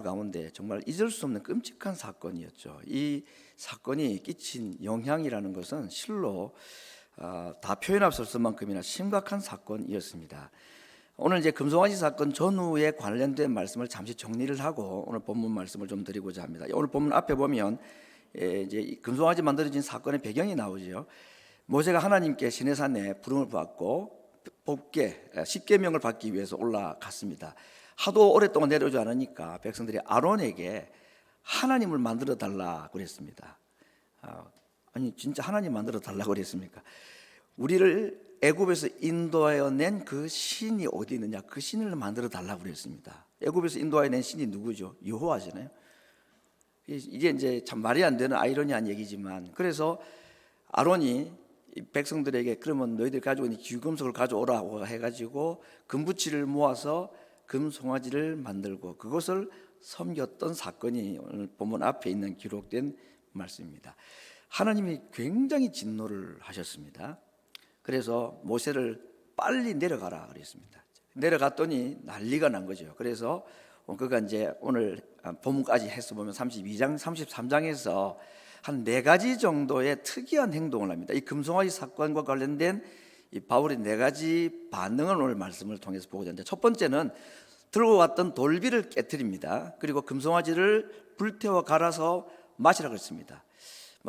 가운데 정말 잊을 수 없는 끔찍한 사건이었죠. 이 사건이 끼친 영향이라는 것은 실로 다 표현할 수 없을 만큼이나 심각한 사건이었습니다. 오늘 이제 금송아지 사건 전후에 관련된 말씀을 잠시 정리를 하고 오늘 본문 말씀을 좀 드리고자 합니다. 오늘 본문 앞에 보면 이제 금송아지 만들어진 사건의 배경이 나오죠. 모세가 하나님께 시내산에 부름을 받고 법계 10계명을 받기 위해서 올라갔습니다. 하도 오랫동안 내려오지 않으니까 백성들이 아론에게 하나님을 만들어 달라고 그랬습니다. 아니 진짜 하나님 만들어 달라고 그랬습니까? 우리를 애굽에서 인도하여 낸 그 신이 어디 있느냐, 그 신을 만들어 달라고 그랬습니다. 애굽에서 인도하여 낸 신이 누구죠? 여호와잖아요. 이게 이제 참 말이 안 되는 아이러니한 얘기지만, 그래서 아론이 백성들에게 그러면 너희들 가지고 있는 귀금속을 가져오라고 해가지고 금붙이를 모아서 금송아지를 만들고 그것을 섬겼던 사건이 오늘 본문 앞에 있는 기록된 말씀입니다. 하나님이 굉장히 진노를 하셨습니다. 그래서 모세를 빨리 내려가라 그랬습니다. 내려갔더니 난리가 난 거죠. 그래서 그가 이제 오늘 본문까지 해서 보면 32장, 33장에서 한 4가지 정도의 특이한 행동을 합니다. 이 금송아지 사건과 관련된 이 바울의 4가지 반응을 오늘 말씀을 통해서 보고자 하는데, 첫 번째는 들고 왔던 돌비를 깨뜨립니다. 그리고 금송아지를 불태워 갈아서 마시라고 했습니다.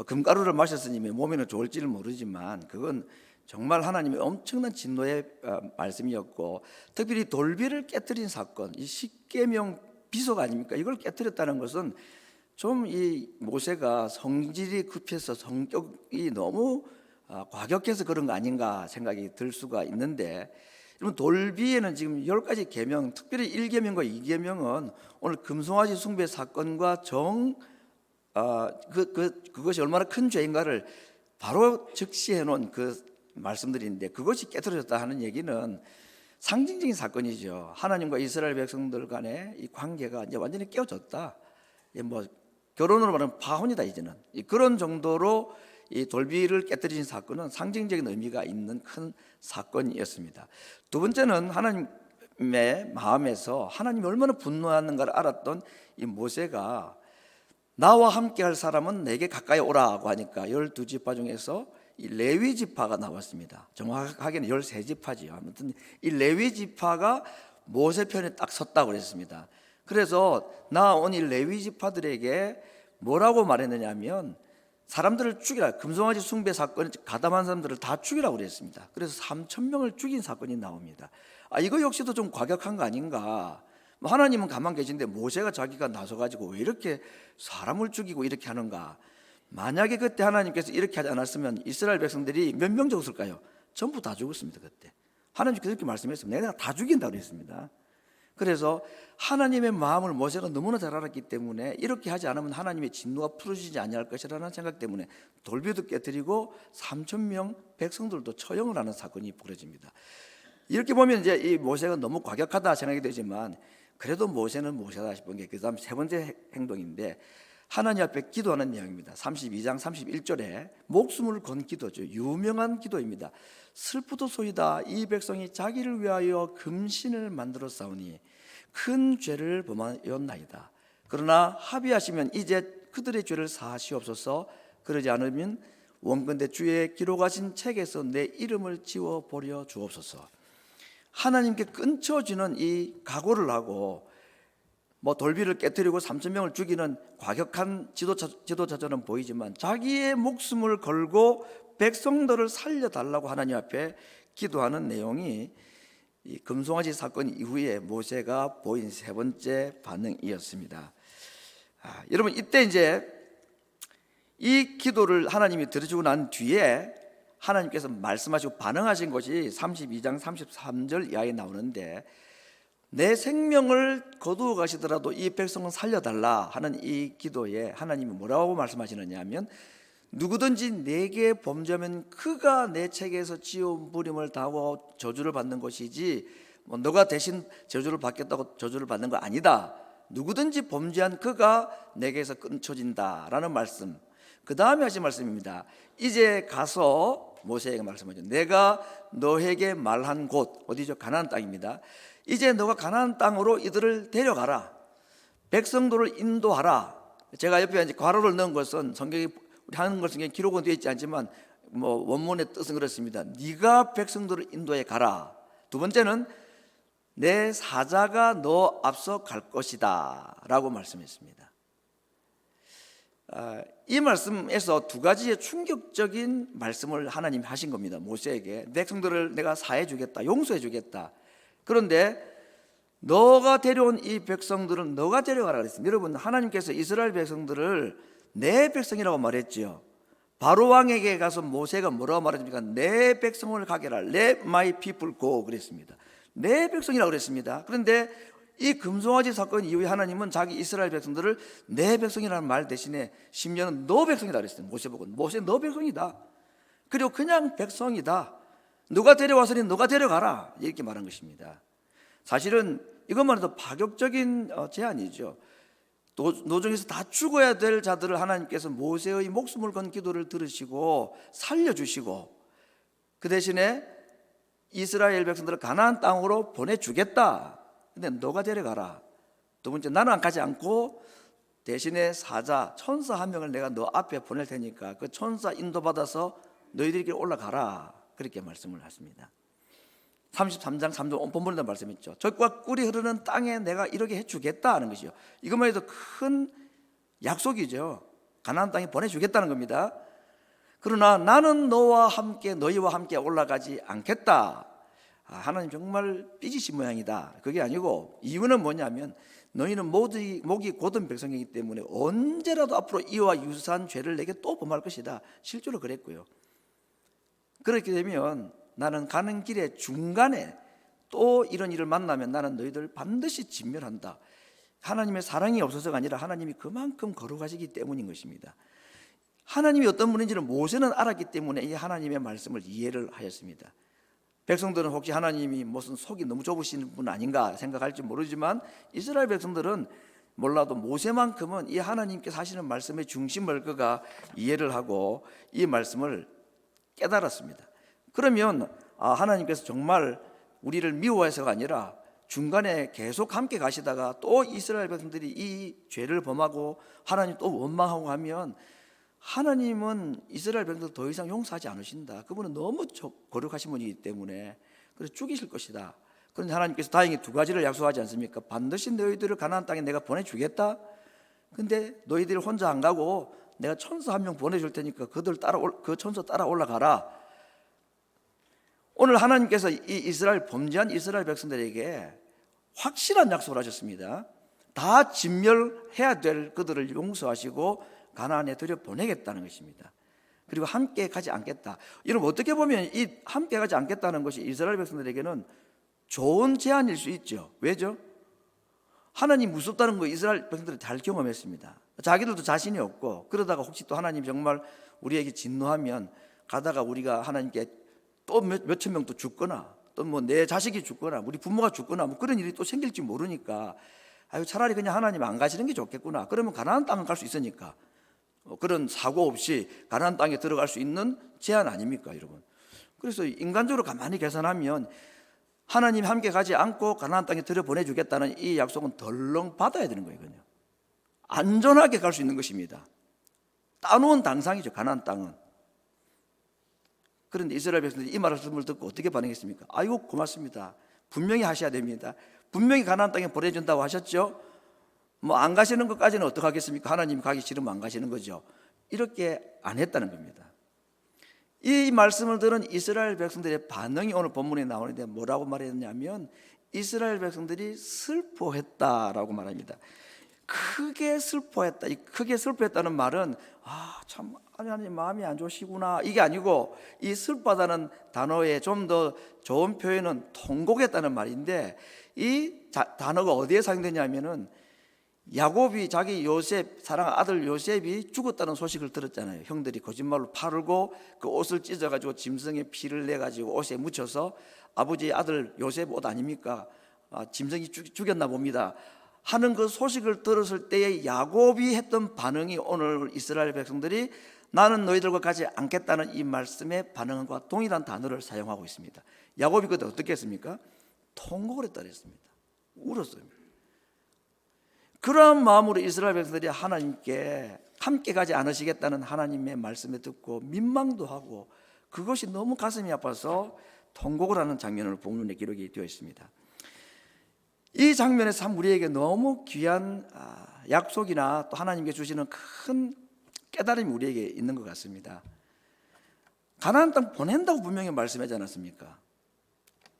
금가루를 마셨으니 몸에는 좋을지는 모르지만 그건 정말 하나님의 엄청난 진노의 말씀이었고, 특별히 돌비를 깨뜨린 사건, 이 십계명 비속 아닙니까? 이걸 깨뜨렸다는 것은 좀 이 모세가 성질이 급해서 성격이 너무 과격해서 그런 거 아닌가 생각이 들 수가 있는데, 여러분 돌비에는 지금 10가지 계명, 특별히 1계명과 2계명은 오늘 금송아지 숭배 사건과 그것이 얼마나 큰 죄인가를 바로 적시해 놓은 그 말씀들인데, 그것이 깨뜨려졌다 하는 얘기는 상징적인 사건이죠. 하나님과 이스라엘 백성들 간의 이 관계가 이제 완전히 깨어졌다. 뭐 결혼으로 말하면 파혼이다 이제는. 그런 정도로 이 돌비를 깨뜨리신 사건은 상징적인 의미가 있는 큰 사건이었습니다. 두 번째는 하나님의 마음에서 하나님이 얼마나 분노하는가를 알았던 이 모세가 나와 함께 할 사람은 내게 가까이 오라고 하니까 12지파 중에서 이 레위 지파가 나왔습니다. 정확하게는 13지파지요. 아무튼 이 레위 지파가 모세 편에 딱 섰다고 그랬습니다. 그래서 나온 이 레위 지파들에게 뭐라고 말했느냐면 사람들을 죽이라. 금송아지 숭배 사건에 가담한 사람들을 다 죽이라고 그랬습니다. 그래서 3,000명을 죽인 사건이 나옵니다. 이거 역시도 좀 과격한 거 아닌가. 하나님은 가만 계신데 모세가 자기가 나서가지고 왜 이렇게 사람을 죽이고 이렇게 하는가. 만약에 그때 하나님께서 이렇게 하지 않았으면 이스라엘 백성들이 몇 명 죽었을까요? 전부 다 죽었습니다. 그때 하나님께서 이렇게 말씀했습니다. 내가 다 죽인다고 그랬습니다. 그래서 하나님의 마음을 모세가 너무나 잘 알았기 때문에 이렇게 하지 않으면 하나님의 진노가 풀어지지 아니할 것이라는 생각 때문에 돌비도 깨뜨리고 3,000명 백성들도 처형을 하는 사건이 벌어집니다. 이렇게 보면 이제 이 모세가 너무 과격하다 생각이 되지만, 그래도 모세는 모세다 싶은 게 그 다음 세 번째 행동인데, 하나님 앞에 기도하는 내용입니다. 32장 31절에 목숨을 건 기도죠. 유명한 기도입니다. 슬프도소이다. 이 백성이 자기를 위하여 금신을 만들어 싸우니 큰 죄를 범하였나이다. 그러나 합의하시면 이제 그들의 죄를 사하시옵소서. 그러지 않으면 원컨대 주의 기록하신 책에서 내 이름을 지워버려 주옵소서. 하나님께 끊쳐지는 이 각오를 하고 돌비를 깨뜨리고 3,000명을 죽이는 과격한 지도자처럼 보이지만 자기의 목숨을 걸고 백성들을 살려달라고 하나님 앞에 기도하는 내용이 이 금송아지 사건 이후에 모세가 보인 세 번째 반응이었습니다. 여러분 이때 이제 이 기도를 하나님이 들어주고 난 뒤에 하나님께서 말씀하시고 반응하신 것이 32장 33절 이하에 나오는데, 내 생명을 거두어 가시더라도 이 백성은 살려달라 하는 이 기도에 하나님이 뭐라고 말씀하시느냐 하면, 누구든지 내게 범죄하면 그가 내 책에서 지은 부림을 당하고 저주를 받는 것이지 너가 대신 저주를 받겠다고 저주를 받는 거 아니다. 누구든지 범죄한 그가 내게서 끊쳐진다라는 말씀. 그 다음에 하신 말씀입니다. 이제 가서 모세에게 말씀하죠. 내가 너에게 말한 곳 어디죠? 가나안 땅입니다. 이제 너가 가나안 땅으로 이들을 데려가라. 백성들을 인도하라. 제가 옆에 이제 괄호를 넣은 것은 성경에 우리 한글 성경에 기록은 되어 있지 않지만 뭐 원문의 뜻은 그렇습니다. 네가 백성들을 인도해 가라. 두 번째는 내 사자가 너 앞서 갈 것이다 라고 말씀했습니다. 이 말씀에서 두 가지의 충격적인 말씀을 하나님이 하신 겁니다. 모세에게 백성들을 내가 사해 주겠다, 용서해 주겠다. 그런데 너가 데려온 이 백성들은 너가 데려가라 그랬습니다. 여러분, 하나님께서 이스라엘 백성들을 내 백성이라고 말했죠. 바로 왕에게 가서 모세가 뭐라고 말했습니까? 내 백성을 가게 하라. Let my people go 그랬습니다. 내 백성이라고 그랬습니다. 그런데 이 금송아지 사건 이후에 하나님은 자기 이스라엘 백성들을 내 백성이라는 말 대신에 심지어는 너 백성이다 그랬어요. 모세 보고 모세 너 백성이다. 그리고 그냥 백성이다. 누가 데려와서니 너가 데려가라 이렇게 말한 것입니다. 사실은 이것만 해도 파격적인 제안이죠. 노정에서 다 죽어야 될 자들을 하나님께서 모세의 목숨을 건 기도를 들으시고 살려주시고 그 대신에 이스라엘 백성들을 가나안 땅으로 보내주겠다. 근데 너가 데려가라. 두 번째, 나는 가지 않고 대신에 사자 천사 한 명을 내가 너 앞에 보낼 테니까 그 천사 인도받아서 너희들에게 올라가라. 그렇게 말씀을 하십니다. 33장 3절 본문에도 말씀했죠. 젖과 꿀이 흐르는 땅에 내가 이렇게 해주겠다 하는 것이요. 이것만 해도 큰 약속이죠. 가나안 땅에 보내주겠다는 겁니다. 그러나 나는 너희와 함께 올라가지 않겠다. 하나님 정말 삐지신 모양이다. 그게 아니고 이유는 뭐냐면 너희는 목이 곧은 백성이기 때문에 언제라도 앞으로 이와 유사한 죄를 내게 또 범할 것이다. 실제로 그랬고요. 그렇게 되면 나는 가는 길에 중간에 또 이런 일을 만나면 나는 너희들 반드시 진멸한다. 하나님의 사랑이 없어서가 아니라 하나님이 그만큼 거룩하시기 때문인 것입니다. 하나님이 어떤 분인지를 모세는 알았기 때문에 이 하나님의 말씀을 이해를 하였습니다. 백성들은 혹시 하나님이 무슨 속이 너무 좁으신 분 아닌가 생각할지 모르지만 이스라엘 백성들은 몰라도 모세만큼은 이 하나님께서 하시는 말씀의 중심을 그가 이해를 하고 이 말씀을 깨달았습니다. 그러면 하나님께서 정말 우리를 미워해서가 아니라 중간에 계속 함께 가시다가 또 이스라엘 백성들이 이 죄를 범하고 하나님 또 원망하고 하면 하나님은 이스라엘 백성들 더 이상 용서하지 않으신다. 그분은 너무 거룩하신 분이기 때문에 그래서 죽이실 것이다. 그런데 하나님께서 다행히 두 가지를 약속하지 않습니까? 반드시 너희들을 가나안 땅에 내가 보내주겠다. 근데 너희들이 혼자 안 가고 내가 천사 한 명 보내줄 테니까 그 천사 따라 올라가라. 오늘 하나님께서 이 범죄한 이스라엘 백성들에게 확실한 약속을 하셨습니다. 다 진멸해야 될 그들을 용서하시고 가나안에 들여보내겠다는 것입니다. 그리고 함께 가지 않겠다. 여러분 어떻게 보면 이 함께 가지 않겠다는 것이 이스라엘 백성들에게는 좋은 제안일 수 있죠. 왜죠? 하나님 무섭다는 거 이스라엘 백성들이 잘 경험했습니다. 자기들도 자신이 없고 그러다가 혹시 또 하나님 정말 우리에게 진노하면 가다가 우리가 하나님께 또 몇천 명 또 죽거나 또 뭐 내 자식이 죽거나 우리 부모가 죽거나 뭐 그런 일이 또 생길지 모르니까 차라리 그냥 하나님 안 가시는 게 좋겠구나. 그러면 가나안 땅은 갈 수 있으니까 그런 사고 없이 가나안 땅에 들어갈 수 있는 제안 아닙니까, 여러분? 그래서 인간적으로 가만히 계산하면 하나님 함께 가지 않고 가나안 땅에 들여보내주겠다는 이 약속은 덜렁 받아야 되는 거예요. 그냥 안전하게 갈 수 있는 것입니다. 따놓은 당상이죠, 가나안 땅은. 그런데 이스라엘 백성들이 이 말씀을 듣고 어떻게 반응했습니까? 아이고 고맙습니다. 분명히 하셔야 됩니다. 분명히 가나안 땅에 보내준다고 하셨죠. 뭐 안 가시는 것까지는 어떻게 하겠습니까? 하나님이 가기 싫으면 안 가시는 거죠. 이렇게 안 했다는 겁니다. 이 말씀을 들은 이스라엘 백성들의 반응이 오늘 본문에 나오는데 뭐라고 말했냐면 이스라엘 백성들이 슬퍼했다라고 말합니다. 크게 슬퍼했다. 이 크게 슬퍼했다는 말은 참 하나님 마음이 안 좋으시구나 이게 아니고 이 슬퍼하다는 단어의 좀 더 좋은 표현은 통곡했다는 말인데 이 단어가 어디에 사용되냐면은 야곱이 자기 사랑하는 아들 요셉이 죽었다는 소식을 들었잖아요. 형들이 거짓말로 팔고 그 옷을 찢어가지고 짐승의 피를 내가지고 옷에 묻혀서 아버지의 아들 요셉 옷 아닙니까? 짐승이 죽였나 봅니다 하는 그 소식을 들었을 때의 야곱이 했던 반응이 오늘 이스라엘 백성들이 나는 너희들과 가지 않겠다는 이 말씀의 반응과 동일한 단어를 사용하고 있습니다. 야곱이 그때 어떻게 했습니까? 통곡을 했다 그랬습니다. 울었어요. 그러한 마음으로 이스라엘 백성들이 하나님께 함께 가지 않으시겠다는 하나님의 말씀을 듣고 민망도 하고 그것이 너무 가슴이 아파서 통곡을 하는 장면을 본문에 기록이 되어 있습니다. 이 장면에서 참 우리에게 너무 귀한 약속이나 또 하나님께 주시는 큰 깨달음이 우리에게 있는 것 같습니다. 가나안 땅 보낸다고 분명히 말씀하지 않았습니까?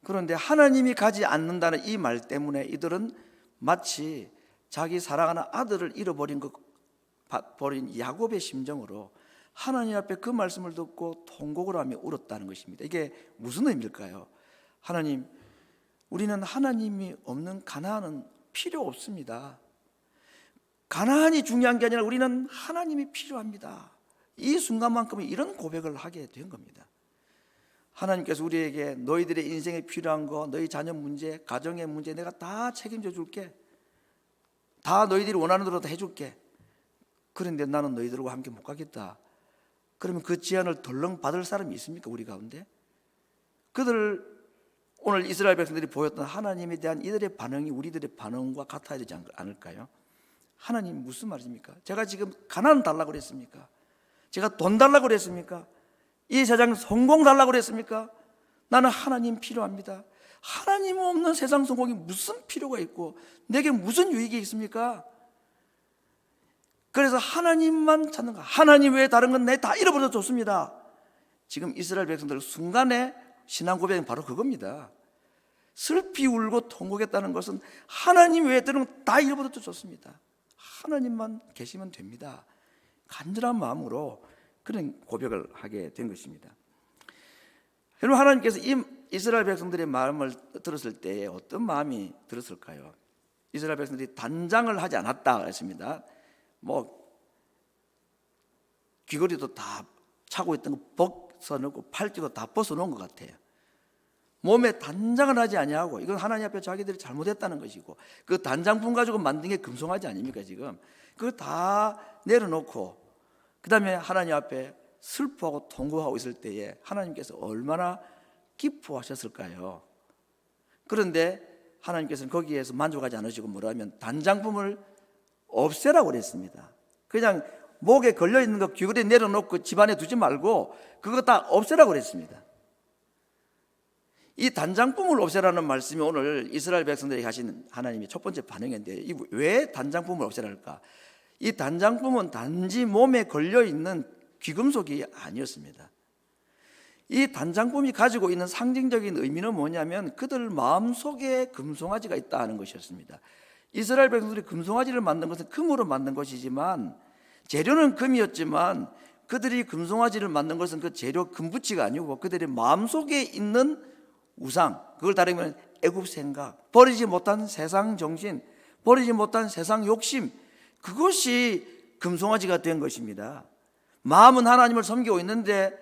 그런데 하나님이 가지 않는다는 이 말 때문에 이들은 마치 자기 사랑하는 아들을 잃어버린 버린 야곱의 심정으로 하나님 앞에 그 말씀을 듣고 통곡을 하며 울었다는 것입니다. 이게 무슨 의미일까요? 하나님, 우리는 하나님이 없는 가나안은 필요 없습니다. 가나안이 중요한 게 아니라 우리는 하나님이 필요합니다. 이 순간만큼은 이런 고백을 하게 된 겁니다. 하나님께서 우리에게 너희들의 인생에 필요한 거, 너희 자녀 문제, 가정의 문제 내가 다 책임져 줄게. 다 너희들이 원하는 대로 다 해줄게. 그런데 나는 너희들과 함께 못 가겠다. 그러면 그 제안을 덜렁 받을 사람이 있습니까? 우리 가운데? 오늘 이스라엘 백성들이 보였던 하나님에 대한 이들의 반응이 우리들의 반응과 같아야 되지 않을까요? 하나님 무슨 말입니까? 제가 지금 가나안 달라고 그랬습니까? 제가 돈 달라고 그랬습니까? 이 세상 성공 달라고 그랬습니까? 나는 하나님 필요합니다. 하나님 없는 세상 성공이 무슨 필요가 있고 내게 무슨 유익이 있습니까? 그래서 하나님만 찾는 거, 하나님 외에 다른 건 내 다 잃어버려도 좋습니다. 지금 이스라엘 백성들 순간에 신앙 고백은 바로 그겁니다. 슬피 울고 통곡했다는 것은 하나님 외에 다른 건 다 잃어버려도 좋습니다. 하나님만 계시면 됩니다. 간절한 마음으로 그런 고백을 하게 된 것입니다. 여러분, 하나님께서 이 이스라엘 백성들의 마음을 들었을 때에 어떤 마음이 들었을까요? 이스라엘 백성들이 단장을 하지 않았다 했습니다. 귀걸이도 다 차고 있던 거 벗어놓고 팔찌도 다 벗어놓은 것 같아요. 몸에 단장을 하지 아니하고, 이건 하나님 앞에 자기들이 잘못했다는 것이고, 그 단장품 가지고 만든 게 금송아지 아닙니까 지금? 그걸 다 내려놓고 그 다음에 하나님 앞에 슬퍼하고 통곡하고 있을 때에 하나님께서 얼마나 기뻐하셨을까요? 그런데 하나님께서는 거기에서 만족하지 않으시고 뭐라면 단장품을 없애라고 그랬습니다. 그냥 목에 걸려있는 거 귀걸이 내려놓고 집안에 두지 말고 그거 다 없애라고 그랬습니다. 이 단장품을 없애라는 말씀이 오늘 이스라엘 백성들이 하신 하나님의 첫 번째 반응인데, 왜 단장품을 없애랄까? 이 단장품은 단지 몸에 걸려있는 귀금속이 아니었습니다. 이 단장품이 가지고 있는 상징적인 의미는 뭐냐면 그들 마음속에 금송아지가 있다는 것이었습니다. 이스라엘 백성들이 금송아지를 만든 것은 금으로 만든 것이지만, 재료는 금이었지만 그들이 금송아지를 만든 것은 그 재료 금붙이가 아니고 그들의 마음속에 있는 우상, 그걸 다르면 애굽 생각, 버리지 못한 세상 정신, 버리지 못한 세상 욕심, 그것이 금송아지가 된 것입니다. 마음은 하나님을 섬기고 있는데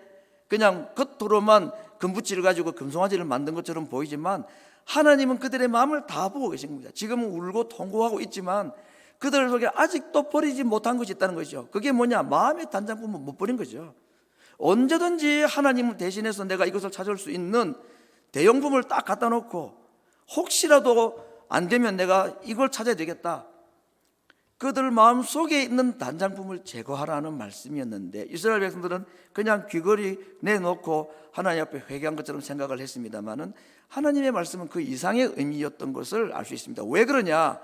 그냥 겉으로만 금붙이를 가지고 금송아지를 만든 것처럼 보이지만 하나님은 그들의 마음을 다 보고 계신 겁니다. 지금은 울고 통곡하고 있지만 그들 속에 아직도 버리지 못한 것이 있다는 것이죠. 그게 뭐냐? 마음의 단장품은 못 버린 거죠. 언제든지 하나님을 대신해서 내가 이것을 찾을 수 있는 대용품을 딱 갖다 놓고 혹시라도 안 되면 내가 이걸 찾아야 되겠다. 그들 마음속에 있는 단장품을 제거하라는 말씀이었는데 이스라엘 백성들은 그냥 귀걸이 내놓고 하나님 앞에 회개한 것처럼 생각을 했습니다마는 하나님의 말씀은 그 이상의 의미였던 것을 알 수 있습니다. 왜 그러냐?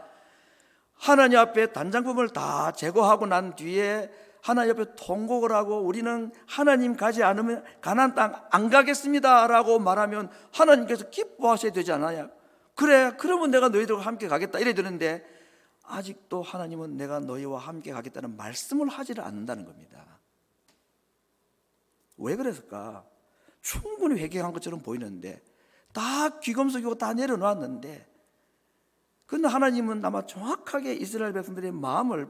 하나님 앞에 단장품을 다 제거하고 난 뒤에 하나님 앞에 통곡을 하고 우리는 하나님 가지 않으면 가나안 땅 안 가겠습니다 라고 말하면 하나님께서 기뻐하셔야 되지 않아요? 그래, 그러면 내가 너희들과 함께 가겠다 이래 되는데 아직도 하나님은 내가 너희와 함께 가겠다는 말씀을 하지를 않는다는 겁니다. 왜 그랬을까? 충분히 회개한 것처럼 보이는데 다 귀검석이고 다 내려놓았는데, 그런데 하나님은 아마 정확하게 이스라엘 백성들의 마음을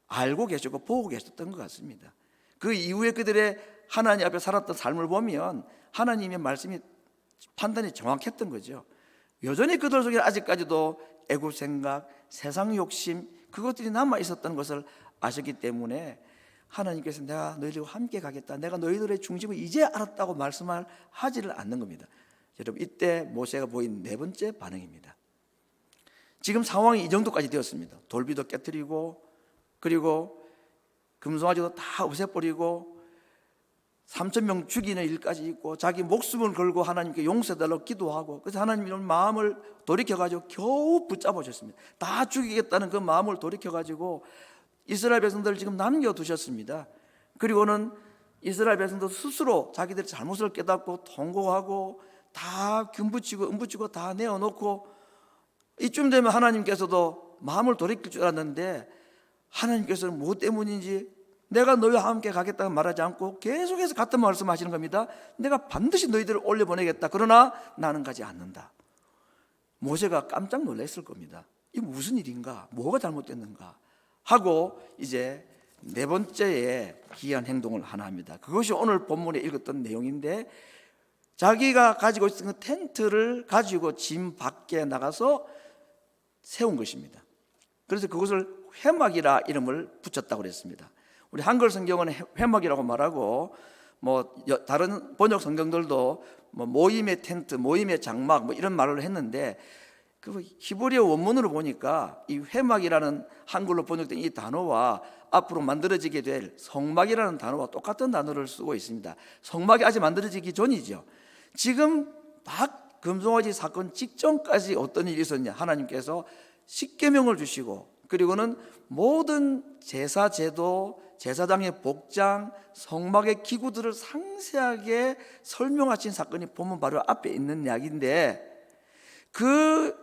알고 계셨고 보고 계셨던 것 같습니다. 그 이후에 그들의 하나님 앞에 살았던 삶을 보면 하나님의 말씀이 판단이 정확했던 거죠. 여전히 그들 속에 아직까지도 애굽 생각, 세상 욕심, 그것들이 남아 있었던 것을 아셨기 때문에 하나님께서 내가 너희들과 함께 가겠다, 내가 너희들의 중심을 이제 알았다고 말씀을 하지를 않는 겁니다. 여러분, 이때 모세가 보인 네 번째 반응입니다. 지금 상황이 이 정도까지 되었습니다. 돌비도 깨뜨리고, 그리고 금송아지도 다 없애버리고 3,000명 죽이는 일까지 있고, 자기 목숨을 걸고 하나님께 용서해달라고 기도하고, 그래서 하나님이 마음을 돌이켜가지고 겨우 붙잡으셨습니다. 다 죽이겠다는 그 마음을 돌이켜가지고 이스라엘 백성들을 지금 남겨두셨습니다. 그리고는 이스라엘 백성도 스스로 자기들의 잘못을 깨닫고 통곡하고 다 균붙이고 은붙이고 다 내어놓고, 이쯤 되면 하나님께서도 마음을 돌이킬 줄 알았는데 하나님께서는 무엇 때문인지 내가 너희와 함께 가겠다고 말하지 않고 계속해서 같은 말씀하시는 겁니다. 내가 반드시 너희들을 올려보내겠다. 그러나 나는 가지 않는다. 모세가 깜짝 놀랐을 겁니다. 이 무슨 일인가? 뭐가 잘못됐는가? 하고 이제 네 번째의 기이한 행동을 하나 합니다. 그것이 오늘 본문에 읽었던 내용인데, 자기가 가지고 있던 그 텐트를 가지고 짐 밖에 나가서 세운 것입니다. 그래서 그것을 회막이라 이름을 붙였다고 그랬습니다. 우리 한글 성경은 회막이라고 말하고, 다른 번역 성경들도 모임의 텐트, 모임의 장막 이런 말을 했는데, 그 히브리어 원문으로 보니까 이 회막이라는 한글로 번역된 이 단어와 앞으로 만들어지게 될 성막이라는 단어와 똑같은 단어를 쓰고 있습니다. 성막이 아직 만들어지기 전이죠. 지금 막 금송아지 사건 직전까지 어떤 일이 있었냐? 하나님께서 십계명을 주시고, 그리고는 모든 제사 제도, 제사장의 복장, 성막의 기구들을 상세하게 설명하신 사건이 보면 바로 앞에 있는 이야기인데, 그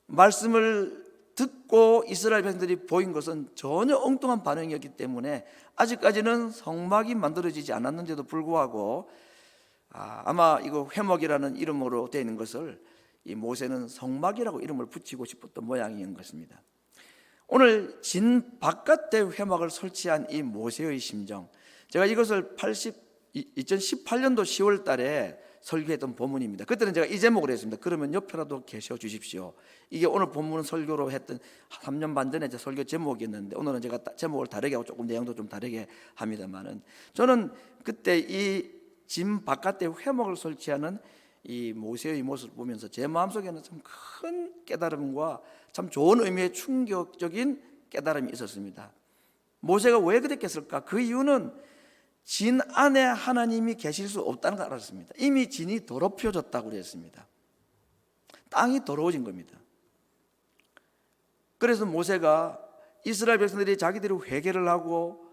말씀을 듣고 이스라엘 백성들이 보인 것은 전혀 엉뚱한 반응이었기 때문에 아직까지는 성막이 만들어지지 않았는데도 불구하고 아마 이거 회막이라는 이름으로 되어 있는 것을 이 모세는 성막이라고 이름을 붙이고 싶었던 모양인 것입니다. 오늘 진 바깥에 회막을 설치한 이 모세의 심정, 제가 이것을 2018년도 10월 달에 설교했던 본문입니다. 그때는 제가 이 제목을 했습니다. 그러면 옆에라도 계셔 주십시오. 이게 오늘 본문 설교로 했던 3년 반 전에 제 설교 제목이었는데, 오늘은 제가 제목을 다르게 하고 조금 내용도 좀 다르게 합니다만은, 저는 그때 이 짐 바깥에 회막을 설치하는 이 모세의 모습을 보면서 제 마음속에는 참 큰 깨달음과 참 좋은 의미의 충격적인 깨달음이 있었습니다. 모세가 왜 그랬겠을까? 그 이유는 진 안에 하나님이 계실 수 없다는 걸 알았습니다. 이미 진이 더럽혀졌다고 그랬습니다. 땅이 더러워진 겁니다. 그래서 모세가 이스라엘 백성들이 자기들이 회개를 하고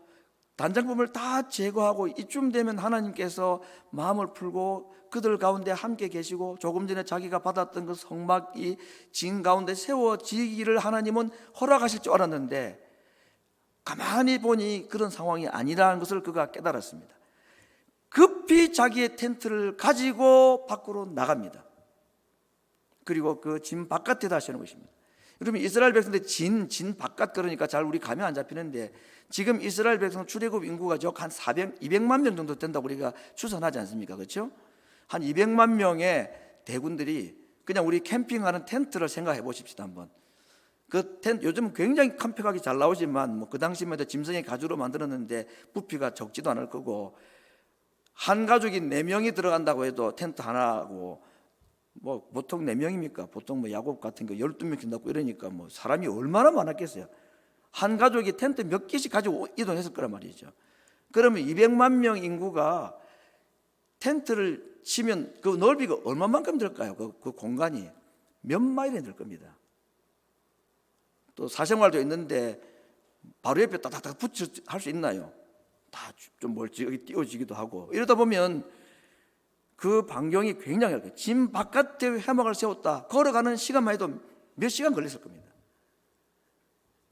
단장품을 다 제거하고 이쯤 되면 하나님께서 마음을 풀고 그들 가운데 함께 계시고 조금 전에 자기가 받았던 그 성막이 진 가운데 세워지기를 하나님은 허락하실 줄 알았는데, 가만히 보니 그런 상황이 아니라는 것을 그가 깨달았습니다. 급히 자기의 텐트를 가지고 밖으로 나갑니다. 그리고 그 진 바깥에다 세우는 것입니다. 여러분, 이스라엘 백성들 진 바깥, 그러니까 잘 우리 감이 안 잡히는데, 지금 이스라엘 백성 출애굽 인구가 한 200만 명 정도 된다고 우리가 추산하지 않습니까? 그렇죠? 한 200만 명의 대군들이 그냥 우리 캠핑하는 텐트를 생각해 보십시다 한번. 그 텐트 요즘 굉장히 컴팩하게 잘 나오지만 그 당시만 해도 짐승의 가죽으로 만들었는데 부피가 적지도 않을 거고, 한 가족이 4명이 들어간다고 해도 텐트 하나고, 보통 4명입니까? 보통 야곱 같은 거 12명 킨다고 이러니까 사람이 얼마나 많았겠어요. 한 가족이 텐트 몇 개씩 가지고 이동했을 거란 말이죠. 그러면 200만 명 인구가 텐트를 치면 그 넓이가 얼마만큼 될까요? 그 공간이 몇 마일이 될 겁니다. 또 사생활도 있는데 바로 옆에 딱딱딱 할 수 있나요? 다 좀 멀찍이 띄워지기도 하고, 이러다 보면 그 반경이 굉장히 넓어요. 짐 바깥에 회막을 세웠다. 걸어가는 시간만 해도 몇 시간 걸렸을 겁니다.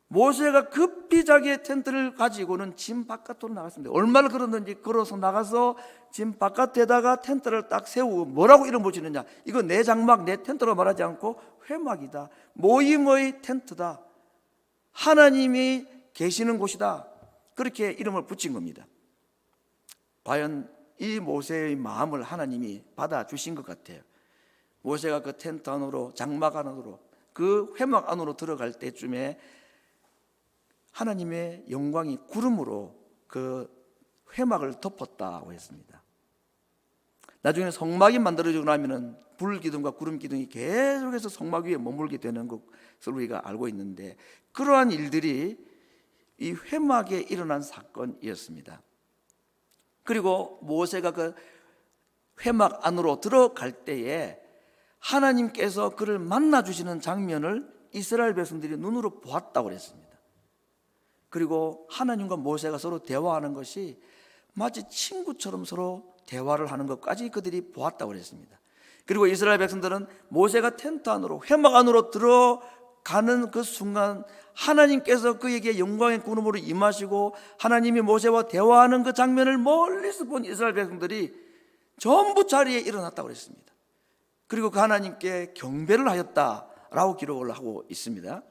모세가 급히 자기의 텐트를 가지고는 짐 바깥으로 나갔습니다. 얼마나 걸었는지 걸어서 나가서 짐 바깥에다가 텐트를 딱 세우고 뭐라고 이름 붙이느냐? 이거 내 장막, 내 텐트로 말하지 않고 회막이다. 모임의 텐트다. 하나님이 계시는 곳이다. 그렇게 이름을 붙인 겁니다. 과연 이 모세의 마음을 하나님이 받아주신 것 같아요. 모세가 그 텐트 안으로, 장막 안으로, 그 회막 안으로 들어갈 때쯤에 하나님의 영광이 구름으로 그 회막을 덮었다고 했습니다. 나중에 성막이 만들어지고 나면은 불 기둥과 구름 기둥이 계속해서 성막 위에 머물게 되는 것을 우리가 알고 있는데, 그러한 일들이 이 회막에 일어난 사건이었습니다. 그리고 모세가 그 회막 안으로 들어갈 때에 하나님께서 그를 만나 주시는 장면을 이스라엘 백성들이 눈으로 보았다고 그랬습니다. 그리고 하나님과 모세가 서로 대화하는 것이 마치 친구처럼 서로 대화를 하는 것까지 그들이 보았다고 그랬습니다. 그리고 이스라엘 백성들은 모세가 텐트 안으로, 회막 안으로 들어가는 그 순간 하나님께서 그에게 영광의 구름으로 임하시고 하나님이 모세와 대화하는 그 장면을 멀리서 본 이스라엘 백성들이 전부 자리에 일어났다고 그랬습니다. 그리고 그 하나님께 경배를 하였다라고 기록을 하고 있습니다.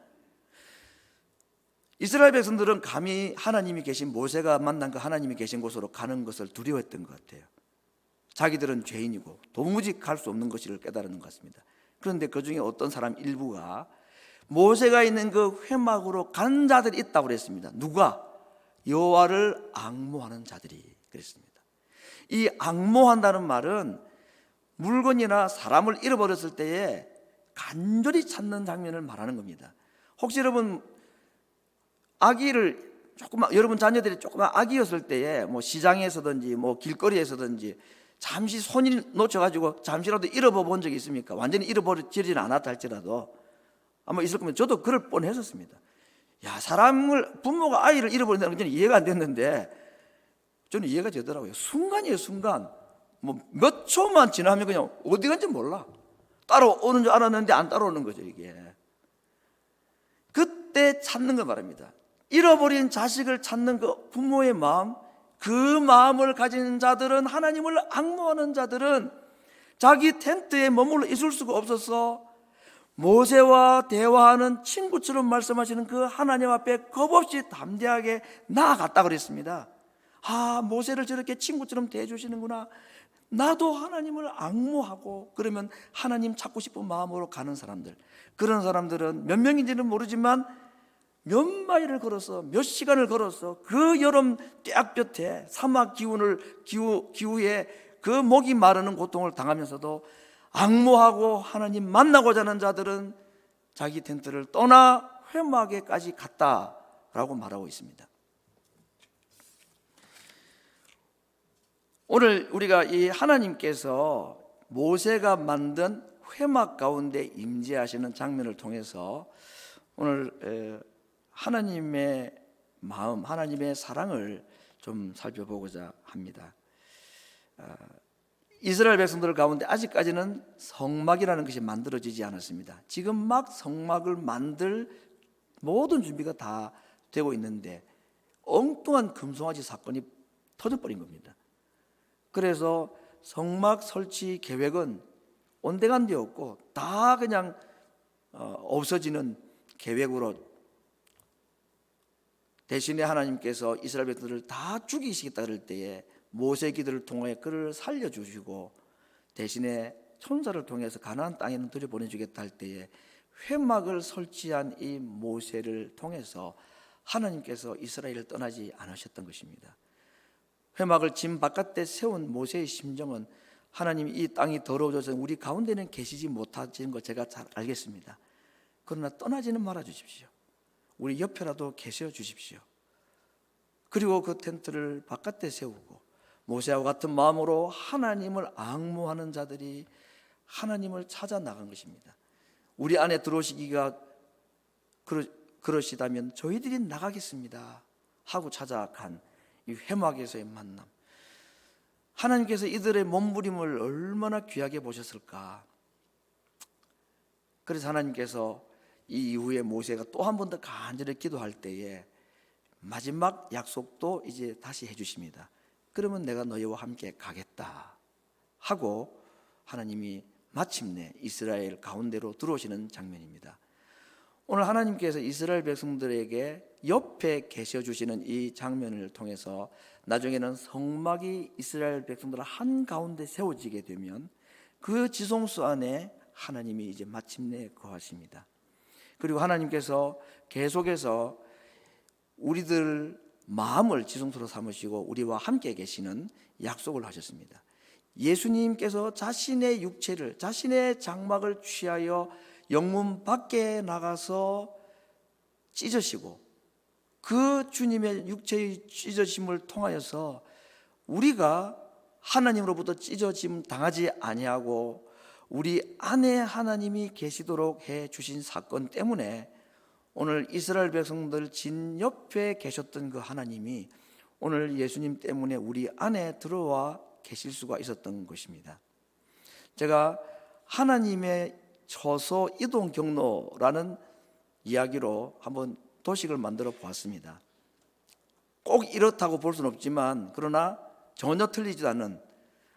이스라엘 백성들은 감히 하나님이 계신, 모세가 만난 그 하나님이 계신 곳으로 가는 것을 두려워했던 것 같아요. 자기들은 죄인이고 도무지 갈 수 없는 것을 깨달은 것 같습니다. 그런데 그 중에 어떤 사람 일부가 모세가 있는 그 회막으로 간 자들이 있다고 그랬습니다. 누가? 여호와를 앙모하는 자들이 그랬습니다. 이 앙모한다는 말은 물건이나 사람을 잃어버렸을 때에 간절히 찾는 장면을 말하는 겁니다. 혹시 여러분 아기를 여러분 자녀들이 조그만 아기였을 때에 뭐 시장에서든지 뭐 길거리에서든지 잠시 손이 놓쳐가지고 잠시라도 잃어본 적이 있습니까? 완전히 잃어버리지는 않았다 할지라도 아마 있을 겁니다. 저도 그럴 뻔했었습니다. 부모가 아이를 잃어버린다는 건 이해가 안 됐는데 저는 이해가 되더라고요. 순간이에요, 순간. 뭐 몇 초만 지나면 그냥 어디 간지 몰라. 따라오는 줄 알았는데 안 따라오는 거죠, 이게. 그때 찾는 거 말입니다. 잃어버린 자식을 찾는 그 부모의 마음, 그 마음을 가진 자들은, 하나님을 앙모하는 자들은 자기 텐트에 머물러 있을 수가 없어서 모세와 대화하는 친구처럼 말씀하시는 그 하나님 앞에 겁없이 담대하게 나아갔다 그랬습니다. 모세를 저렇게 친구처럼 대해주시는구나. 나도 하나님을 앙모하고, 그러면 하나님 찾고 싶은 마음으로 가는 사람들, 그런 사람들은 몇 명인지는 모르지만 몇 마일을 걸어서, 몇 시간을 걸어서 그 여름 떼약볕에 사막 기후에 그 목이 마르는 고통을 당하면서도 앙모하고 하나님 만나고자 하는 자들은 자기 텐트를 떠나 회막에까지 갔다라고 말하고 있습니다. 오늘 우리가 이 하나님께서 모세가 만든 회막 가운데 임재하시는 장면을 통해서 오늘 하나님의 마음, 하나님의 사랑을 좀 살펴보고자 합니다. 이스라엘 백성들 가운데 아직까지는 성막이라는 것이 만들어지지 않았습니다. 지금 막 성막을 만들 모든 준비가 다 되고 있는데 엉뚱한 금송아지 사건이 터져버린 겁니다. 그래서 성막 설치 계획은 온데간데 없고 다 그냥 없어지는 계획으로, 대신에 하나님께서 이스라엘 백성들을 다 죽이시겠다 그럴 때에 모세 기도를 통해 그를 살려주시고 대신에 천사를 통해서 가나안 땅에는 들여보내주겠다 할 때에 회막을 설치한 이 모세를 통해서 하나님께서 이스라엘을 떠나지 않으셨던 것입니다. 회막을 진 바깥에 세운 모세의 심정은, 하나님이 이 땅이 더러워져서 우리 가운데는 계시지 못하시는 거 제가 잘 알겠습니다. 그러나 떠나지는 말아 주십시오. 우리 옆에라도 계셔 주십시오. 그리고 그 텐트를 바깥에 세우고 모세와 같은 마음으로 하나님을 앙모하는 자들이 하나님을 찾아 나간 것입니다. 우리 안에 들어오시기가 그러시다면 저희들이 나가겠습니다 하고 찾아간 이 회막에서의 만남, 하나님께서 이들의 몸부림을 얼마나 귀하게 보셨을까. 그래서 하나님께서 이 이후에 모세가 또 한 번 더 간절히 기도할 때에 마지막 약속도 이제 다시 해주십니다. 그러면 내가 너희와 함께 가겠다 하고 하나님이 마침내 이스라엘 가운데로 들어오시는 장면입니다. 오늘 하나님께서 이스라엘 백성들에게 옆에 계셔주시는 이 장면을 통해서 나중에는 성막이 이스라엘 백성들 한가운데 세워지게 되면 그 지성소 안에 하나님이 이제 마침내 거하십니다. 그리고 하나님께서 계속해서 우리들 마음을 지성소로 삼으시고 우리와 함께 계시는 약속을 하셨습니다. 예수님께서 자신의 육체를, 자신의 장막을 취하여 영문 밖에 나가서 찢으시고 그 주님의 육체의 찢어짐을 통하여서 우리가 하나님으로부터 찢어짐 당하지 아니하고 우리 안에 하나님이 계시도록 해 주신 사건 때문에 오늘 이스라엘 백성들 진 옆에 계셨던 그 하나님이 오늘 예수님 때문에 우리 안에 들어와 계실 수가 있었던 것입니다. 제가 하나님의 처소 이동 경로라는 이야기로 한번 도식을 만들어 보았습니다. 꼭 이렇다고 볼 수는 없지만 그러나 전혀 틀리지 않은,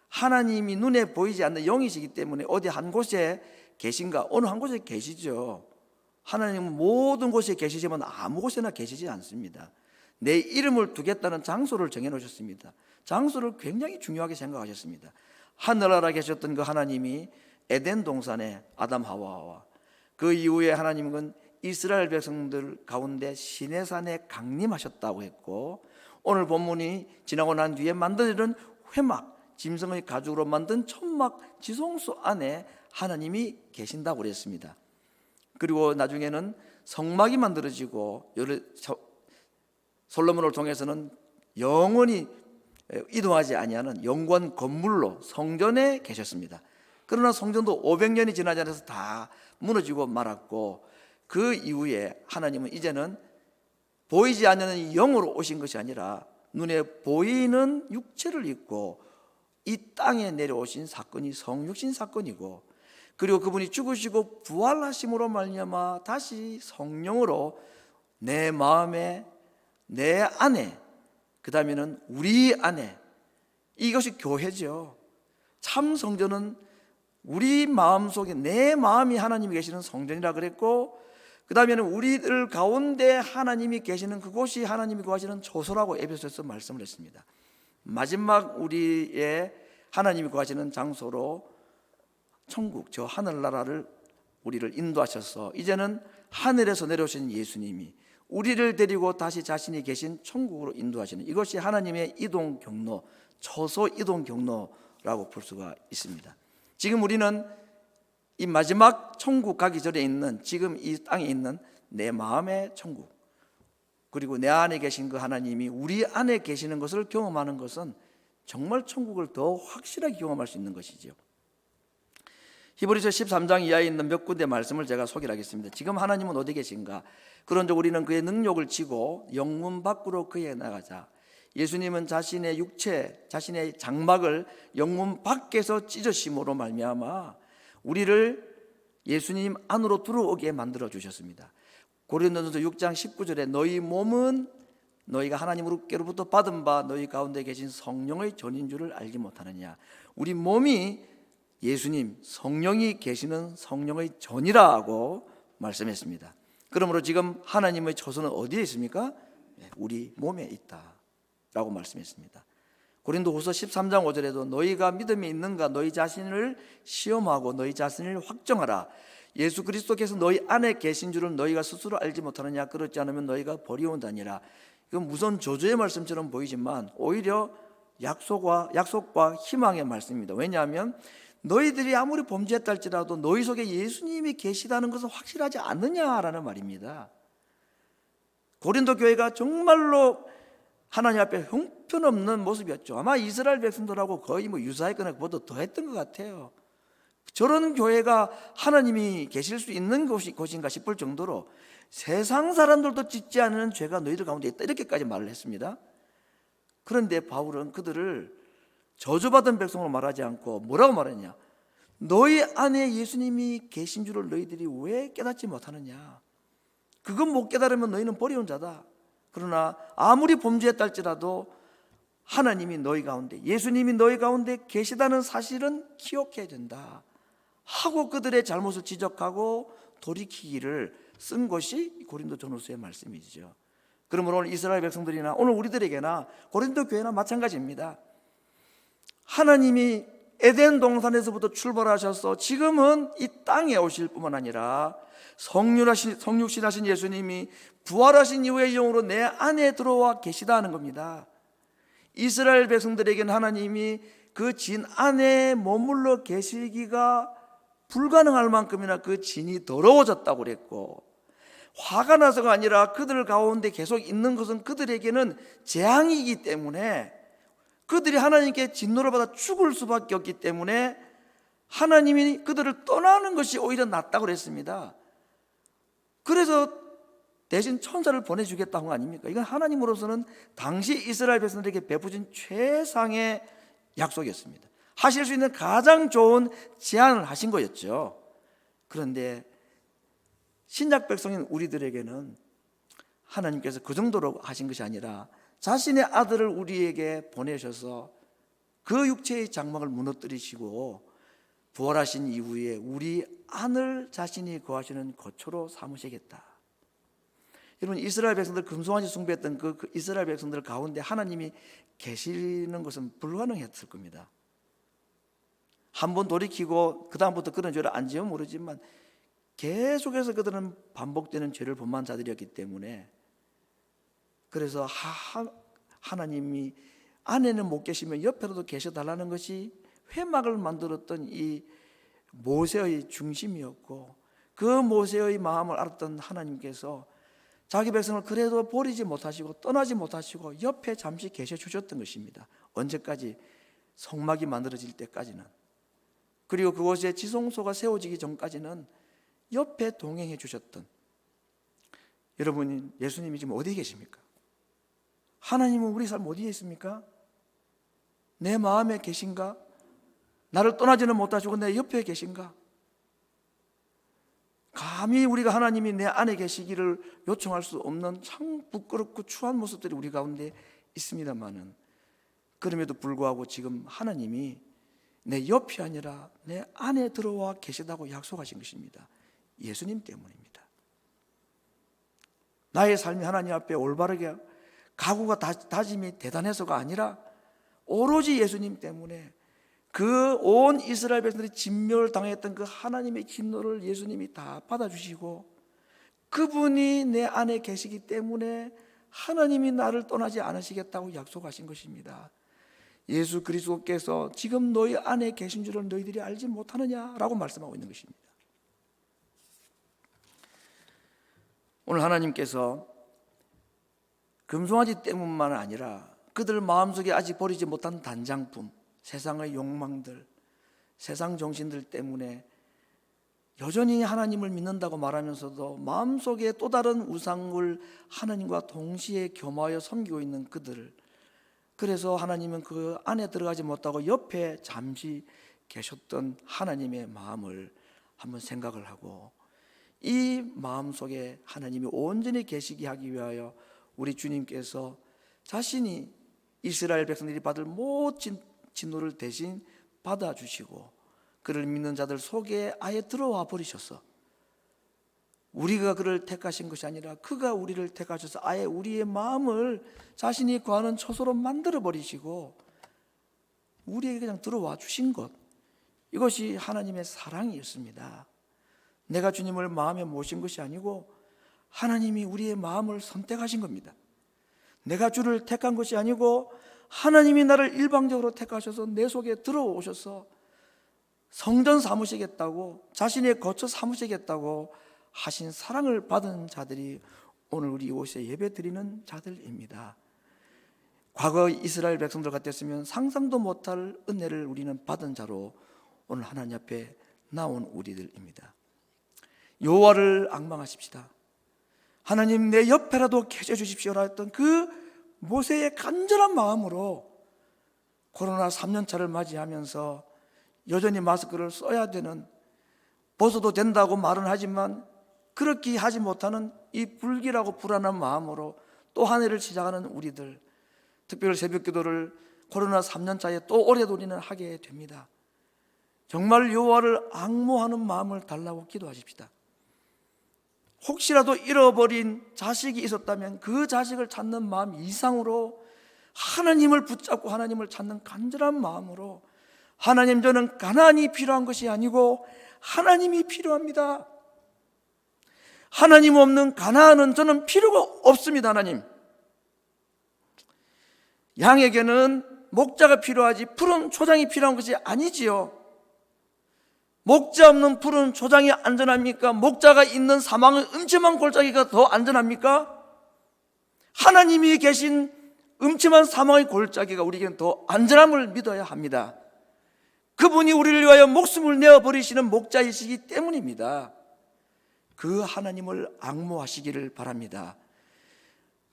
하나님이 눈에 보이지 않는 영이시기 때문에 어디 한 곳에 계신가? 어느 한 곳에 계시죠. 하나님은 모든 곳에 계시지만 아무 곳에나 계시지 않습니다. 내 이름을 두겠다는 장소를 정해놓으셨습니다. 장소를 굉장히 중요하게 생각하셨습니다. 하늘나라 계셨던 그 하나님이 에덴 동산에 아담 하와와 그 이후에 하나님은 이스라엘 백성들 가운데 시내산에 강림하셨다고 했고, 오늘 본문이 지나고 난 뒤에 만들어진 회막, 짐승의 가죽으로 만든 천막 지성소 안에 하나님이 계신다고 그랬습니다. 그리고 나중에는 성막이 만들어지고 솔로몬을 통해서는 영원히 이동하지 아니하는 영원 건물로 성전에 계셨습니다. 그러나 성전도 500년이 지나지 않아서 다 무너지고 말았고, 그 이후에 하나님은 이제는 보이지 않는 영으로 오신 것이 아니라 눈에 보이는 육체를 입고 이 땅에 내려오신 사건이 성육신 사건이고, 그리고 그분이 죽으시고 부활하심으로 말미암아 다시 성령으로 내 마음에, 내 안에, 그 다음에는 우리 안에, 이것이 교회죠. 참 성전은 우리 마음속에, 내 마음이 하나님이 계시는 성전이라 그랬고, 그 다음에는 우리들 가운데 하나님이 계시는 그곳이 하나님이 거하시는 초소라고 에베소에서 말씀을 했습니다. 마지막 우리의 하나님이 거하시는 장소로 천국, 저 하늘나라를 우리를 인도하셔서 이제는 하늘에서 내려오신 예수님이 우리를 데리고 다시 자신이 계신 천국으로 인도하시는, 이것이 하나님의 이동 경로, 초소 이동 경로라고 볼 수가 있습니다. 지금 우리는 이 마지막 천국 가기 전에 있는, 지금 이 땅에 있는 내 마음의 천국, 그리고 내 안에 계신 그 하나님이 우리 안에 계시는 것을 경험하는 것은 정말 천국을 더 확실하게 경험할 수 있는 것이죠. 히브리서 13장 이하에 있는 몇 군데 말씀을 제가 소개를 하겠습니다. 지금 하나님은 어디 계신가? 그런즉 우리는 그의 능력을 지고 영문 밖으로 그에 나가자. 예수님은 자신의 육체, 자신의 장막을 영문 밖에서 찢으심으로 말미암아 우리를 예수님 안으로 들어오게 만들어 주셨습니다. 고린도전서 6장 19절에 너희 몸은 너희가 하나님으로부터 받은 바 너희 가운데 계신 성령의 전인 줄을 알지 못하느냐. 우리 몸이 예수님, 성령이 계시는 성령의 전이라고 말씀했습니다. 그러므로 지금 하나님의 초소는 어디에 있습니까? 우리 몸에 있다라고 말씀했습니다. 고린도후서 13장 5절에도 너희가 믿음이 있는가 너희 자신을 시험하고 너희 자신을 확정하라. 예수 그리스도께서 너희 안에 계신 줄을 너희가 스스로 알지 못하느냐. 그렇지 않으면 너희가 버리온다니라. 이건 무슨 저주의 말씀처럼 보이지만 오히려 약속과 희망의 말씀입니다. 왜냐하면 너희들이 아무리 범죄했다 할지라도 너희 속에 예수님이 계시다는 것은 확실하지 않느냐라는 말입니다. 고린도 교회가 정말로 하나님 앞에 형편없는 모습이었죠. 아마 이스라엘 백성들하고 거의 유사했거나 그보다 더 했던 것 같아요. 저런 교회가 하나님이 계실 수 있는 곳인가 싶을 정도로 세상 사람들도 짓지 않는 죄가 너희들 가운데 있다, 이렇게까지 말을 했습니다. 그런데 바울은 그들을 저주받은 백성으로 말하지 않고 뭐라고 말했냐? 너희 안에 예수님이 계신 줄을 너희들이 왜 깨닫지 못하느냐? 그건 못 깨달으면 너희는 버려온 자다. 그러나 아무리 범죄했다 할지라도 하나님이 너희 가운데, 예수님이 너희 가운데 계시다는 사실은 기억해야 된다 하고 그들의 잘못을 지적하고 돌이키기를 쓴 것이 고린도 전후서의 말씀이죠. 그러므로 오늘 이스라엘 백성들이나 오늘 우리들에게나 고린도 교회나 마찬가지입니다. 하나님이 에덴 동산에서부터 출발하셔서 지금은 이 땅에 오실 뿐만 아니라 성육신하신 예수님이 부활하신 이후의 영으로 내 안에 들어와 계시다는 겁니다. 이스라엘 백성들에게는 하나님이 그 진 안에 머물러 계시기가 불가능할 만큼이나 그 진이 더러워졌다고 그랬고, 화가 나서가 아니라 그들 가운데 계속 있는 것은 그들에게는 재앙이기 때문에, 그들이 하나님께 진노를 받아 죽을 수밖에 없기 때문에 하나님이 그들을 떠나는 것이 오히려 낫다고 그랬습니다. 그래서 대신 천사를 보내주겠다는 거 아닙니까? 이건 하나님으로서는 당시 이스라엘 백성들에게 베푸신 최상의 약속이었습니다. 하실 수 있는 가장 좋은 제안을 하신 거였죠. 그런데 신약 백성인 우리들에게는 하나님께서 그 정도로 하신 것이 아니라 자신의 아들을 우리에게 보내셔서 그 육체의 장막을 무너뜨리시고 부활하신 이후에 우리 안을 자신이 거하시는 거처로 삼으시겠다. 여러분, 이스라엘 백성들 금송아지 숭배했던 그 이스라엘 백성들 가운데 하나님이 계시는 것은 불가능했을 겁니다. 한번 돌이키고 그 다음부터 그런 죄를 안 지으면 모르지만 계속해서 그들은 반복되는 죄를 범한 자들이었기 때문에, 그래서 하나님이 안에는 못 계시면 옆에라도 계셔달라는 것이 회막을 만들었던 이 모세의 중심이었고, 그 모세의 마음을 알았던 하나님께서 자기 백성을 그래도 버리지 못하시고 떠나지 못하시고 옆에 잠시 계셔 주셨던 것입니다. 언제까지? 성막이 만들어질 때까지는. 그리고 그곳에 지성소가 세워지기 전까지는 옆에 동행해 주셨던, 여러분, 예수님이 지금 어디에 계십니까? 하나님은 우리 삶 어디에 있습니까? 내 마음에 계신가? 나를 떠나지는 못하시고 내 옆에 계신가? 감히 우리가 하나님이 내 안에 계시기를 요청할 수 없는 참 부끄럽고 추한 모습들이 우리 가운데 있습니다만은, 그럼에도 불구하고 지금 하나님이 내 옆이 아니라 내 안에 들어와 계시다고 약속하신 것입니다. 예수님 때문입니다. 나의 삶이 하나님 앞에 올바르게 각오가 다짐이 대단해서가 아니라 오로지 예수님 때문에, 그 온 이스라엘 백성들이 진멸당했던 그 하나님의 진노를 예수님이 다 받아주시고 그분이 내 안에 계시기 때문에 하나님이 나를 떠나지 않으시겠다고 약속하신 것입니다. 예수 그리스도께서 지금 너희 안에 계신 줄을 너희들이 알지 못하느냐라고 말씀하고 있는 것입니다. 오늘 하나님께서 금송아지 때문만 아니라 그들 마음속에 아직 버리지 못한 단장품, 세상의 욕망들, 세상 정신들 때문에 여전히 하나님을 믿는다고 말하면서도 마음속에 또 다른 우상을 하나님과 동시에 겸하여 섬기고 있는 그들, 그래서 하나님은 그 안에 들어가지 못하고 옆에 잠시 계셨던 하나님의 마음을 한번 생각을 하고, 이 마음속에 하나님이 온전히 계시게 하기 위하여 우리 주님께서 자신이 이스라엘 백성들이 받을 모든 진노를 대신 받아주시고 그를 믿는 자들 속에 아예 들어와 버리셔서, 우리가 그를 택하신 것이 아니라 그가 우리를 택하셔서 아예 우리의 마음을 자신이 거하는 처소로 만들어 버리시고 우리에게 그냥 들어와 주신 것, 이것이 하나님의 사랑이었습니다. 내가 주님을 마음에 모신 것이 아니고 하나님이 우리의 마음을 선택하신 겁니다. 내가 주를 택한 것이 아니고 하나님이 나를 일방적으로 택하셔서 내 속에 들어오셔서 성전 삼으시겠다고, 자신의 거처 삼으시겠다고 하신 사랑을 받은 자들이 오늘 우리 이곳에 예배 드리는 자들입니다. 과거 이스라엘 백성들 같았으면 상상도 못할 은혜를 우리는 받은 자로 오늘 하나님 앞에 나온 우리들입니다. 여호와를 앙망하십시다. 하나님 내 옆에라도 계셔 주십시오라 했던 그 모세의 간절한 마음으로 코로나 3년차를 맞이하면서 여전히 마스크를 써야 되는, 벗어도 된다고 말은 하지만 그렇게 하지 못하는 이 불길하고 불안한 마음으로 또 한 해를 시작하는 우리들, 특별 새벽 기도를 코로나 3년차에 또 올해도 우리는 하게 됩니다. 정말 여호와를 앙모하는 마음을 달라고 기도하십시다. 혹시라도 잃어버린 자식이 있었다면 그 자식을 찾는 마음 이상으로 하나님을 붙잡고 하나님을 찾는 간절한 마음으로, 하나님, 저는 가나안이 필요한 것이 아니고 하나님이 필요합니다. 하나님 없는 가나안은 저는 필요가 없습니다. 하나님, 양에게는 목자가 필요하지 푸른 초장이 필요한 것이 아니지요. 목자 없는 푸른 초장이 안전합니까? 목자가 있는 사망의 음침한 골짜기가 더 안전합니까? 하나님이 계신 음침한 사망의 골짜기가 우리에게는 더 안전함을 믿어야 합니다. 그분이 우리를 위하여 목숨을 내어버리시는 목자이시기 때문입니다. 그 하나님을 앙모하시기를 바랍니다.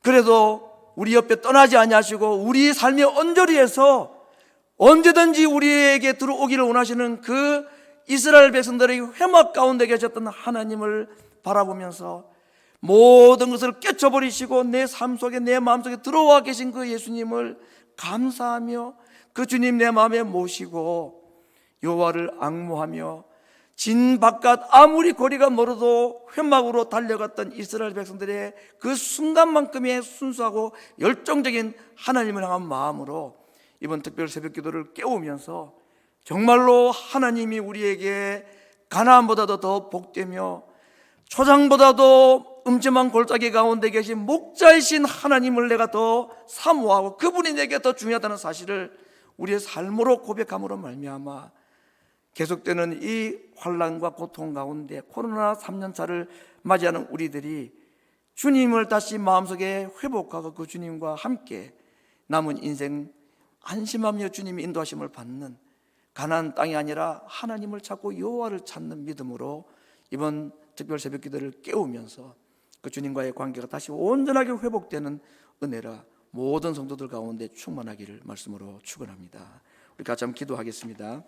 그래도 우리 옆에 떠나지 아니하시고 우리 삶의 언저리에서 언제든지 우리에게 들어오기를 원하시는 그 이스라엘 백성들의 회막 가운데 계셨던 하나님을 바라보면서 모든 것을 깨쳐버리시고 내 삶 속에 내 마음속에 들어와 계신 그 예수님을 감사하며 그 주님 내 마음에 모시고 여호와를 앙모하며 진 바깥 아무리 거리가 멀어도 회막으로 달려갔던 이스라엘 백성들의 그 순간만큼의 순수하고 열정적인 하나님을 향한 마음으로 이번 특별 새벽 기도를 깨우면서 정말로 하나님이 우리에게 가나안보다도 더 복되며 초장보다도 음침한 골짜기 가운데 계신 목자이신 하나님을 내가 더 사모하고 그분이 내게 더 중요하다는 사실을 우리의 삶으로 고백함으로 말미암아 계속되는 이 환난과 고통 가운데 코로나 3년차를 맞이하는 우리들이 주님을 다시 마음속에 회복하고 그 주님과 함께 남은 인생 안심하며 주님의 인도하심을 받는 가나안 땅이 아니라 하나님을 찾고 여호와를 찾는 믿음으로 이번 특별 새벽 기도를 깨우면서 그 주님과의 관계가 다시 온전하게 회복되는 은혜라 모든 성도들 가운데 충만하기를 말씀으로 축원합니다. 우리 같이 한번 기도하겠습니다.